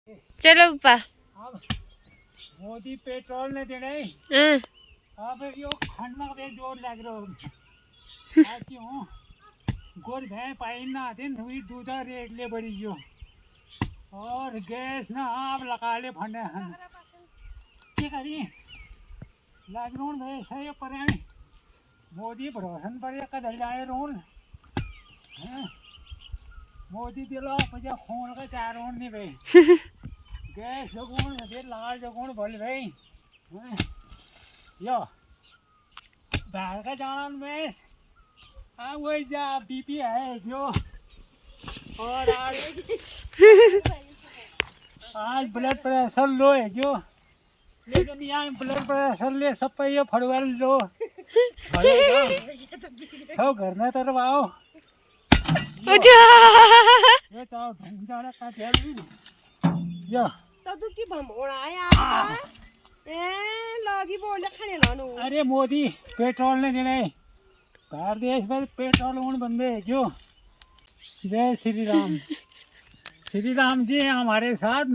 चलो पप्पा। अब मोदी पेट्रोल ने देने अब यो खंड में बे जोर लग रहा है क्यों गोर भैं पाइन ना आते हुई दूधा रेट ले बड़ी जो और गैस ना आप लगा ले फंडे हन क्या करी लग रोन भे सही पर मोदी भरोसन पर ये कदर जाए रोन मोदी दिलो मुझे खून का चार रोन नहीं भाई गैस जगोन मुझे लाल जगोन बोल भाई यो बाहर का जाना में वही जा बीपी है जो और आज ब्लड प्रेशर लो है जो लेकिन यहाँ ब्लड प्रेशर ले सब पे ये फटवाल लो सब घर में तरफ आओ ये तो ढंग जाना का ध्यान यो तो तू की भमोड़ा यार लगी बोल खाने लानू अरे मोदी पेट्रोल ने देने भारत देश में पेट्रोल उन बंदे जो जय श्री राम जी हमारे साथ